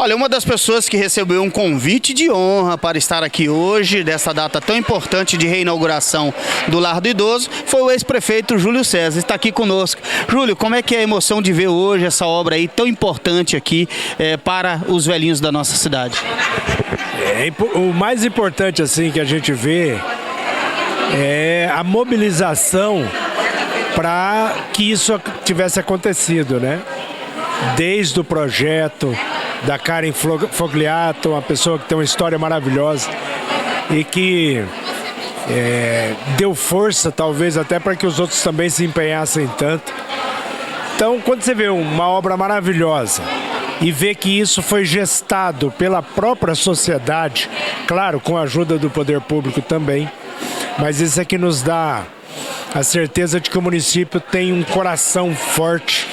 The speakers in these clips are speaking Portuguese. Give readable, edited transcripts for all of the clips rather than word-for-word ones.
Olha, uma das pessoas que recebeu um convite de honra para estar aqui hoje, dessa data tão importante de reinauguração do Lar do Idoso, foi o ex-prefeito Júlio César. Está aqui conosco. Júlio, como é que é a emoção de ver hoje essa obra aí tão importante aqui para os velhinhos da nossa cidade? O mais importante assim que a gente vê é a mobilização para que isso tivesse acontecido, né? Desde o projeto da Karen Fogliato, uma pessoa que tem uma história maravilhosa e que deu força, talvez, até para que os outros também se empenhassem tanto. Então, quando você vê uma obra maravilhosa e vê que isso foi gestado pela própria sociedade, claro, com a ajuda do poder público também, mas isso é que nos dá a certeza de que o município tem um coração forte,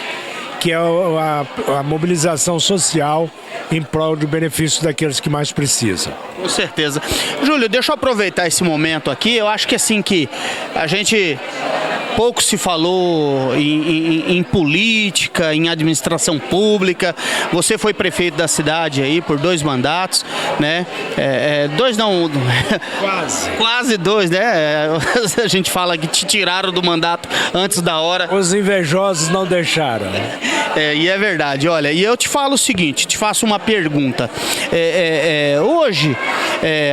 que é a mobilização social em prol do benefício daqueles que mais precisam. Com certeza. Júlio, deixa eu aproveitar esse momento aqui. Eu acho que assim que a gente pouco se falou em política, em administração pública. Você foi prefeito da cidade aí por 2 mandatos, né? Dois não... Quase. Quase 2, né? A gente fala que te tiraram do mandato antes da hora. Os invejosos não deixaram. E é verdade. Olha, e eu te falo o seguinte, te faço uma pergunta. Hoje,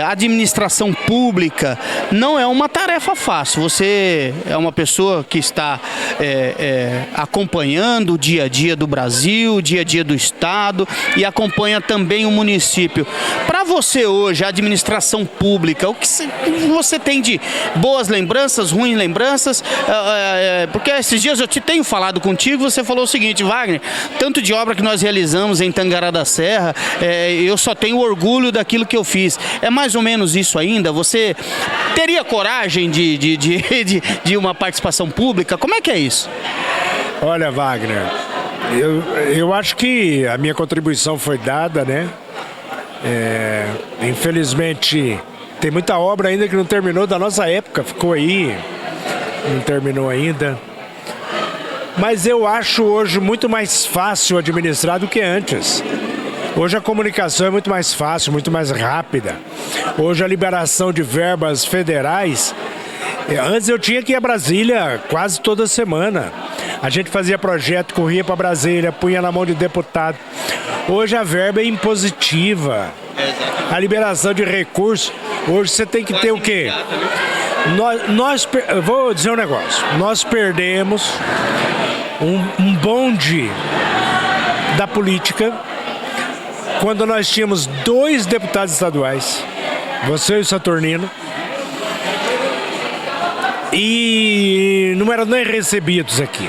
a administração pública não é uma tarefa fácil. Você é uma pessoa que está acompanhando o dia a dia do Brasil, o dia a dia do Estado e acompanha também o município. Para você hoje, a administração pública, o que você tem de boas lembranças, ruins lembranças? Porque esses dias eu tenho falado contigo, você falou o seguinte: Wagner, tanto de obra que nós realizamos em Tangará da Serra, eu só tenho orgulho daquilo que eu fiz. É mais ou menos isso ainda? Você teria coragem de uma participação pública? Como é que é isso? Olha, Wagner, eu acho que a minha contribuição foi dada, né? Infelizmente, tem muita obra ainda que não terminou da nossa época, ficou aí, não terminou ainda. Mas eu acho hoje muito mais fácil administrar do que antes. Hoje a comunicação é muito mais fácil, muito mais rápida. Hoje a liberação de verbas federais... Antes eu tinha que ir a Brasília quase toda semana. A gente fazia projeto, corria para Brasília, punha na mão de deputado. Hoje a verba é impositiva. A liberação de recursos, hoje você tem que ter o quê? Eu vou dizer um negócio. Nós perdemos um bonde da política quando nós tínhamos 2 deputados estaduais, você e o Saturnino, e não eram nem recebidos aqui.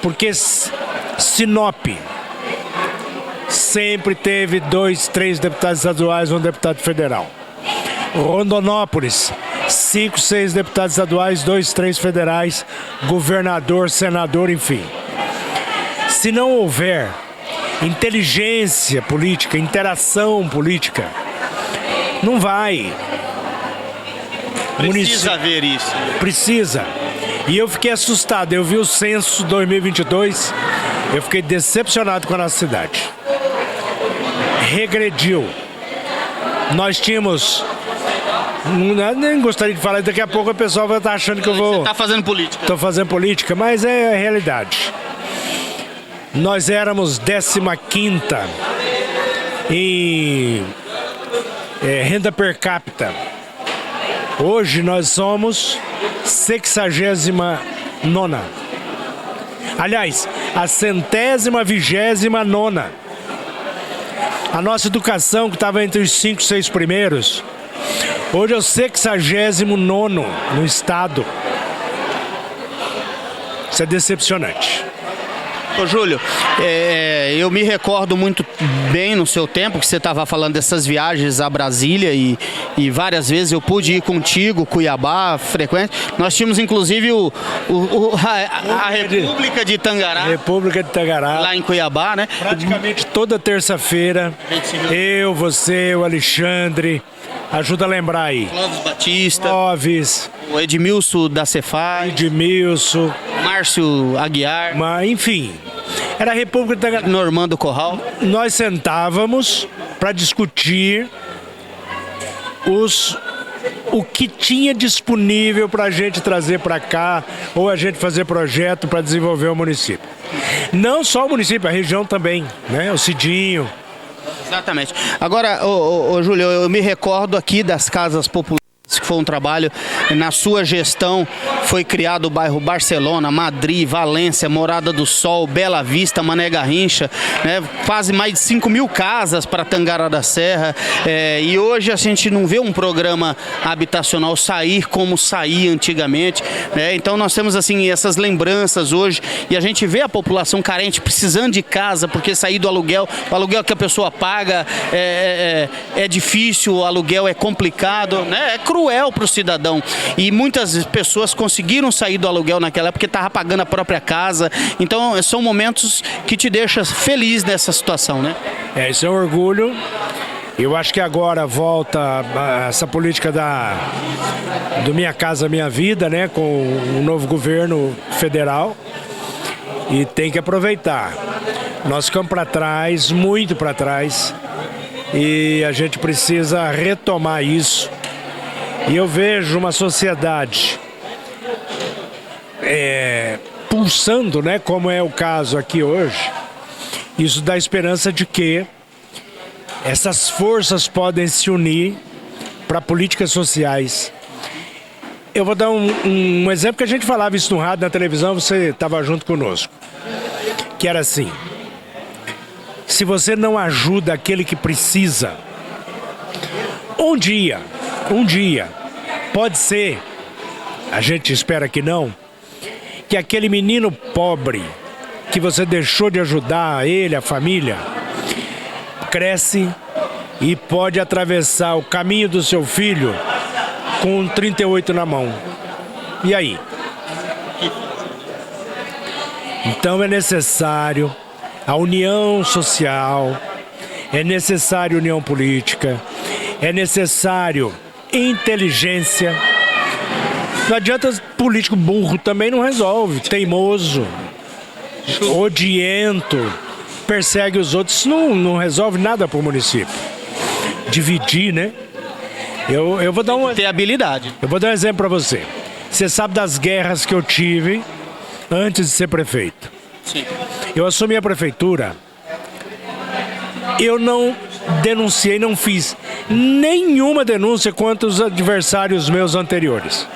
Porque Sinop sempre teve 2, 3 deputados estaduais, 1 deputado federal. Rondonópolis, 5, 6 deputados estaduais, 2, 3 federais, governador, senador, enfim. Se não houver inteligência política, interação política, não vai. Precisa haver isso. Precisa. E eu fiquei assustado. Eu vi o censo 2022, eu fiquei decepcionado com a nossa cidade. Regrediu. Nós tínhamos... Nem gostaria de falar, daqui a pouco o pessoal vai estar achando que eu vou... Você está fazendo política. Estou fazendo política, mas é a realidade. Nós éramos 15ª em renda per capita. Hoje nós somos 69ª. Aliás, a 129ª. A nossa educação, que estava entre os 5, 6 primeiros, hoje é o 69º no estado. Isso é decepcionante. Ô Júlio, eu me recordo muito bem no seu tempo que você estava falando dessas viagens a Brasília e várias vezes eu pude ir contigo, Cuiabá, frequente. Nós tínhamos inclusive a República de Tangará. República de Tangará. Lá em Cuiabá, né? Praticamente toda terça-feira, eu, você, o Alexandre, ajuda a lembrar aí. Clóvis Batista. Clóvis. O Edmilson da Cefaz. Edmilson. Márcio Aguiar. Mas, enfim, Era a República de Tangará. Normando Corral? Nós sentávamos para discutir o que tinha disponível para a gente trazer para cá ou a gente fazer projeto para desenvolver o município. Não só o município, a região também, né? O Cidinho. Exatamente. Agora, Júlio, eu me recordo aqui das casas populares, que foi um trabalho na sua gestão. Foi criado o bairro Barcelona, Madrid, Valência, Morada do Sol, Bela Vista, Mané Garrincha, né? Quase mais de 5.000 casas para Tangará da Serra. E hoje a gente não vê um programa habitacional sair como saía antigamente, né? Então nós temos assim essas lembranças hoje e a gente vê a população carente precisando de casa, porque sair do aluguel, o aluguel que a pessoa paga é difícil, o aluguel é complicado, né? É cruel para o cidadão. E muitas pessoas conseguiram sair do aluguel naquela época porque estava pagando a própria casa. Então são momentos que te deixam feliz nessa situação, né? Isso é um orgulho. Eu acho que agora volta essa política do Minha Casa Minha Vida, né? Com o novo governo federal. E tem que aproveitar. Nós ficamos para trás, muito para trás. E a gente precisa retomar isso. E eu vejo uma sociedade pulsando, né, como é o caso aqui hoje. Isso dá esperança de que essas forças podem se unir para políticas sociais. Eu vou dar um exemplo que a gente falava isso no rádio, na televisão, você estava junto conosco. Que era assim: se você não ajuda aquele que precisa, um dia, pode ser, a gente espera que não, que aquele menino pobre que você deixou de ajudar ele, a família, cresce e pode atravessar o caminho do seu filho com 38 na mão. E aí? Então é necessário a união social, é necessário união política, é necessário inteligência. Não adianta político burro, também não resolve. Teimoso, odiento, persegue os outros. Isso não resolve nada para o município. Dividir, né? Eu vou dar Ter habilidade. Eu vou dar um exemplo para você. Você sabe das guerras que eu tive antes de ser prefeito. Sim. Eu assumi a prefeitura, eu não denunciei, não fiz nenhuma denúncia contra os adversários meus anteriores.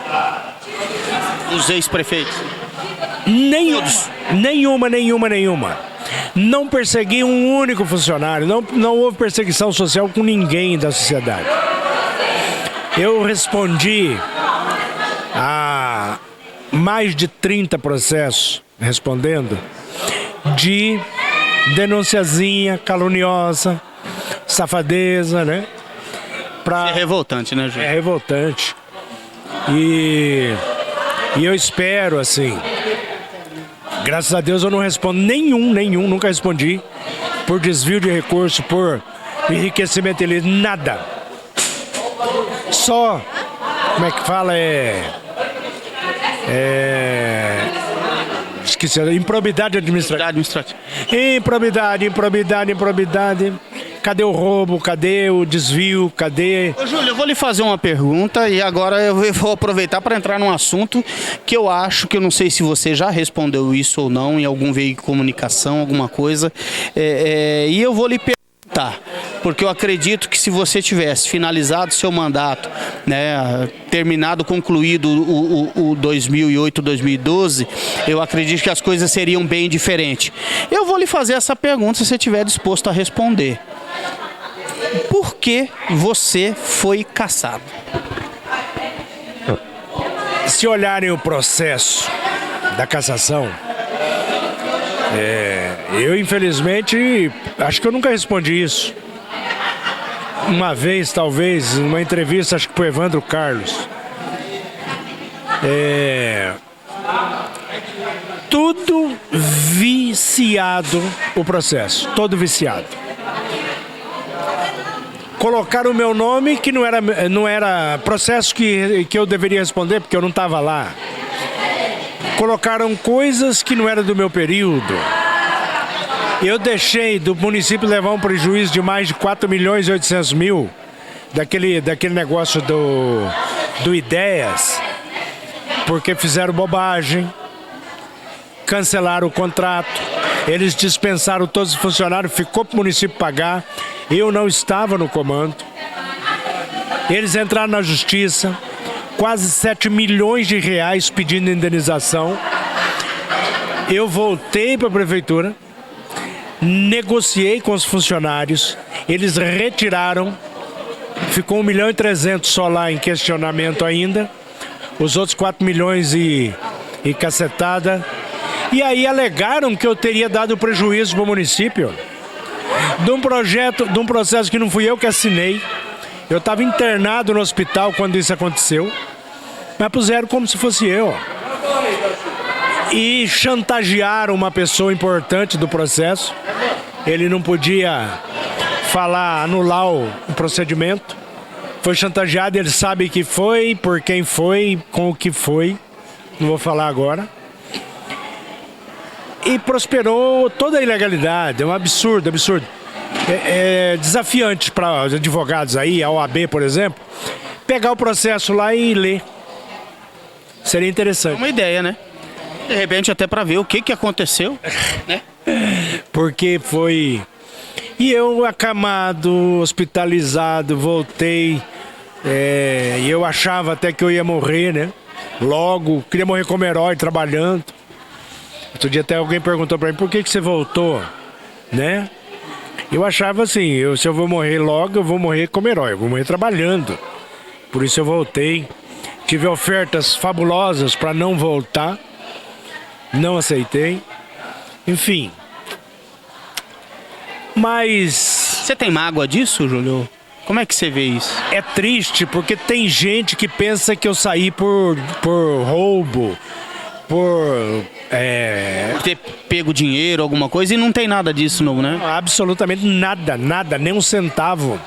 Os ex-prefeitos? Nenhuma. Não persegui um único funcionário, não houve perseguição social com ninguém da sociedade. Eu respondi a mais de 30 processos, respondendo, de denunciazinha caluniosa, safadeza, né? É revoltante, né, Júlio? É revoltante. E eu espero, assim, graças a Deus eu não respondo nunca respondi por desvio de recurso, por enriquecimento ilícito, nada. Só, como é que fala, esqueci, improbidade administrativa. Improbidade. Cadê o roubo? Cadê o desvio? Cadê... Ô, Júlio, eu vou lhe fazer uma pergunta e agora eu vou aproveitar para entrar num assunto que eu acho que eu não sei se você já respondeu isso ou não em algum veículo de comunicação, alguma coisa. E eu vou lhe perguntar, porque eu acredito que se você tivesse finalizado seu mandato, né, concluído o 2008, 2012, eu acredito que as coisas seriam bem diferentes. Eu vou lhe fazer essa pergunta se você estiver disposto a responder. Por que você foi cassado? Se olharem o processo da cassação, eu infelizmente acho que eu nunca respondi isso. Uma vez, talvez, numa entrevista, acho que para o Evandro Carlos. Tudo viciado o processo, todo viciado. Colocaram o meu nome, que não era processo que eu deveria responder, porque eu não estava lá. Colocaram coisas que não eram do meu período. Eu deixei do município levar um prejuízo de mais de 4.800.000 daquele negócio do Ideias, porque fizeram bobagem, cancelaram o contrato, eles dispensaram todos os funcionários, ficou para o município pagar, eu não estava no comando. Eles entraram na justiça, quase 7 milhões de reais pedindo indenização. Eu voltei para a prefeitura, negociei com os funcionários, eles retiraram, ficou 1.300.000 só lá em questionamento ainda, os outros 4 milhões e cacetada. E aí alegaram que eu teria dado prejuízo para o município de um processo que não fui eu que assinei. Eu estava internado no hospital quando isso aconteceu, mas puseram como se fosse eu. E chantagearam uma pessoa importante do processo. Ele não podia anular o procedimento. Foi chantageado, ele sabe que foi, por quem foi, com o que foi. Não vou falar agora. E prosperou toda a ilegalidade. É um absurdo, absurdo. É desafiante para os advogados aí, a OAB, por exemplo, pegar o processo lá e ler. Seria interessante. É uma ideia, né? De repente até para ver o que aconteceu, né? Porque foi... E eu acamado, hospitalizado, voltei. E eu achava até que eu ia morrer, né? Logo, queria morrer como herói, trabalhando. Outro dia até alguém perguntou para mim, por que você voltou, né? Eu achava assim, se eu vou morrer logo, eu vou morrer como herói, eu vou morrer trabalhando. Por isso eu voltei. Tive ofertas fabulosas para não voltar. Não aceitei. Enfim. Mas... Você tem mágoa disso, Júlio? Como é que você vê isso? É triste porque tem gente que pensa que eu saí por roubo, por ter pego dinheiro, alguma coisa, e não tem nada disso, não, né? Absolutamente nada, nada, nem um centavo.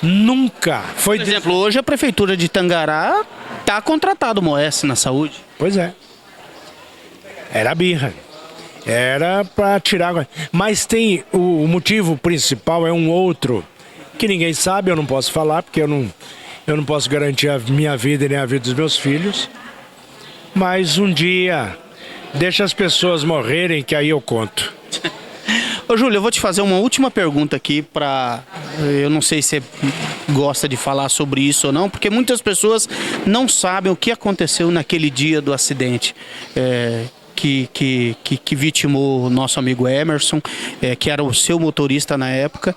Nunca. Foi Por exemplo, hoje a prefeitura de Tangará está contratado o Moés na saúde. Pois é. Era birra. Era para tirar... Mas tem o motivo principal, é um outro, que ninguém sabe, eu não posso falar, porque eu não posso garantir a minha vida e nem a vida dos meus filhos. Mas um dia, deixa as pessoas morrerem, que aí eu conto. Ô Júlio, eu vou te fazer uma última pergunta aqui para... Eu não sei se você gosta de falar sobre isso ou não, porque muitas pessoas não sabem o que aconteceu naquele dia do acidente. Que vitimou o nosso amigo Emerson, que era o seu motorista na época,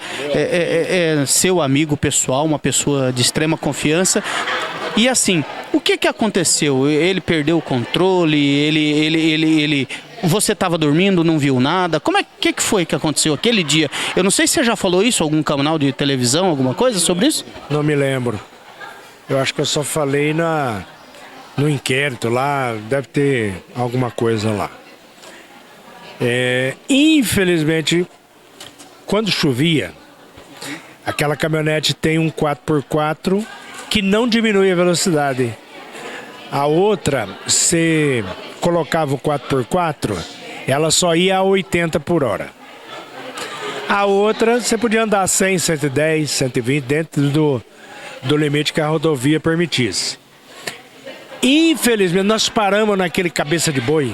seu amigo pessoal, uma pessoa de extrema confiança. E assim, o que aconteceu? Ele perdeu o controle, você estava dormindo, não viu nada? Que foi que aconteceu aquele dia? Eu não sei se você já falou isso, algum canal de televisão, alguma coisa sobre isso? Não me lembro. Eu acho que eu só falei no inquérito lá, deve ter alguma coisa lá. Infelizmente, quando chovia, aquela caminhonete tem um 4x4 que não diminui a velocidade. A outra, você colocava o 4x4, ela só ia a 80 por hora. A outra, você podia andar a 100, 110, 120, dentro do limite que a rodovia permitisse. Infelizmente, nós paramos naquele cabeça de boi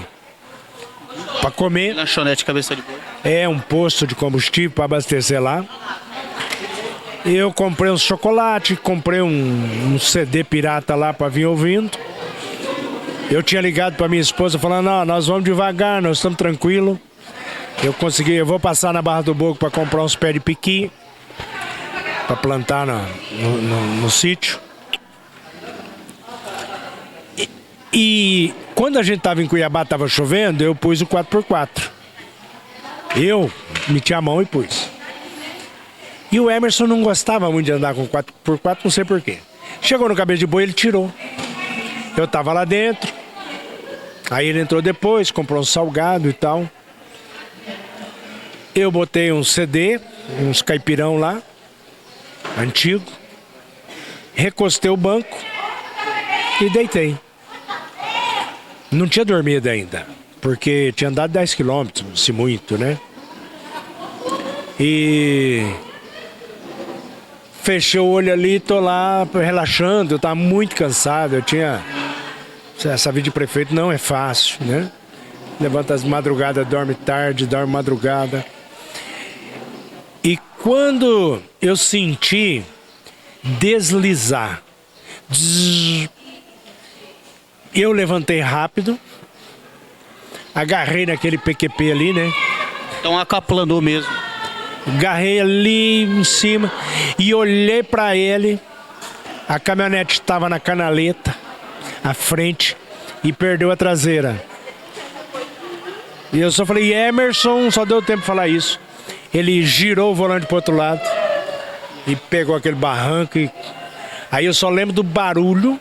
para comer. Lanchonete cabeça de boi. É um posto de combustível para abastecer lá. Eu comprei um chocolate, comprei um CD pirata lá para vir ouvindo. Eu tinha ligado para minha esposa falando, não, nós vamos devagar, nós estamos tranquilos. Eu vou passar na Barra do Boco para comprar uns pés de piqui para plantar no sítio. E quando a gente estava em Cuiabá, estava chovendo, eu pus o 4x4. Eu meti a mão e pus. E o Emerson não gostava muito de andar com 4x4, não sei porquê. Chegou no cabeça de boi, ele tirou. Eu estava lá dentro. Aí ele entrou depois, comprou um salgado e tal. Eu botei um CD, uns caipirão lá, antigo. Recostei o banco e deitei. Não tinha dormido ainda, porque tinha andado 10 quilômetros, se muito, né? E fechei o olho ali, tô lá relaxando, eu tava muito cansado, eu tinha... Essa vida de prefeito não é fácil, né? Levanta as madrugadas, dorme tarde, dorme madrugada. E quando eu senti deslizar, eu levantei rápido, agarrei naquele PQP ali, né? Então acaplanou mesmo. Agarrei ali em cima e olhei pra ele. A caminhonete estava na canaleta, à frente, e perdeu a traseira. E eu só falei, Emerson, só deu tempo de falar isso. Ele girou o volante pro outro lado e pegou aquele barranco. Aí eu só lembro do barulho,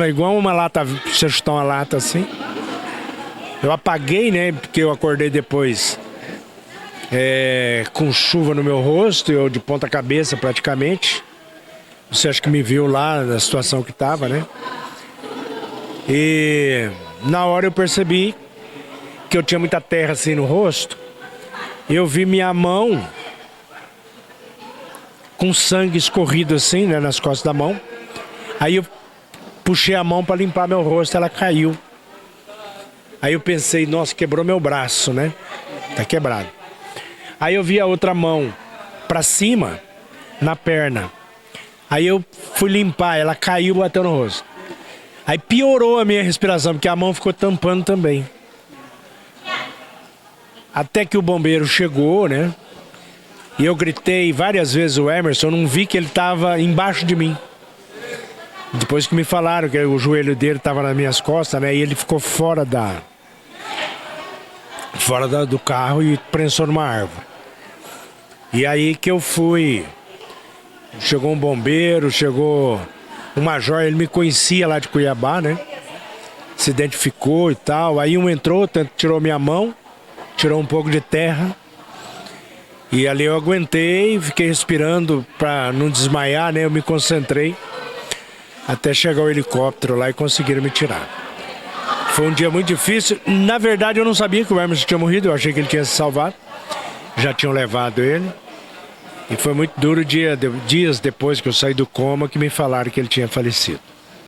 igual uma lata, você chutar uma lata assim. Eu apaguei, né, porque eu acordei depois com chuva no meu rosto, eu de ponta cabeça praticamente. Você acha que me viu lá na situação que tava, né? E na hora eu percebi que eu tinha muita terra assim no rosto. Eu vi minha mão com sangue escorrido assim, né, nas costas da mão. Aí eu puxei a mão para limpar meu rosto, ela caiu. Aí eu pensei, nossa, quebrou meu braço, né? Tá quebrado. Aí eu vi a outra mão para cima, na perna. Aí eu fui limpar, ela caiu e bateu no rosto. Aí piorou a minha respiração, porque a mão ficou tampando também. Até que o bombeiro chegou, né? E eu gritei várias vezes o Emerson, eu não vi que ele estava embaixo de mim. Depois que me falaram que o joelho dele estava nas minhas costas, né? E ele ficou fora do carro e prensou numa árvore. E aí que eu fui. Chegou um bombeiro, chegou um major, ele me conhecia lá de Cuiabá, né? Se identificou e tal. Aí um entrou, tirou minha mão, tirou um pouco de terra. E ali eu aguentei, fiquei respirando para não desmaiar, né? Eu me concentrei até chegar o helicóptero lá e conseguiram me tirar. Foi um dia muito difícil. Na verdade, eu não sabia que o Emerson tinha morrido, eu achei que ele tinha se salvado. Já tinham levado ele. E foi muito duro dias depois que eu saí do coma que me falaram que ele tinha falecido.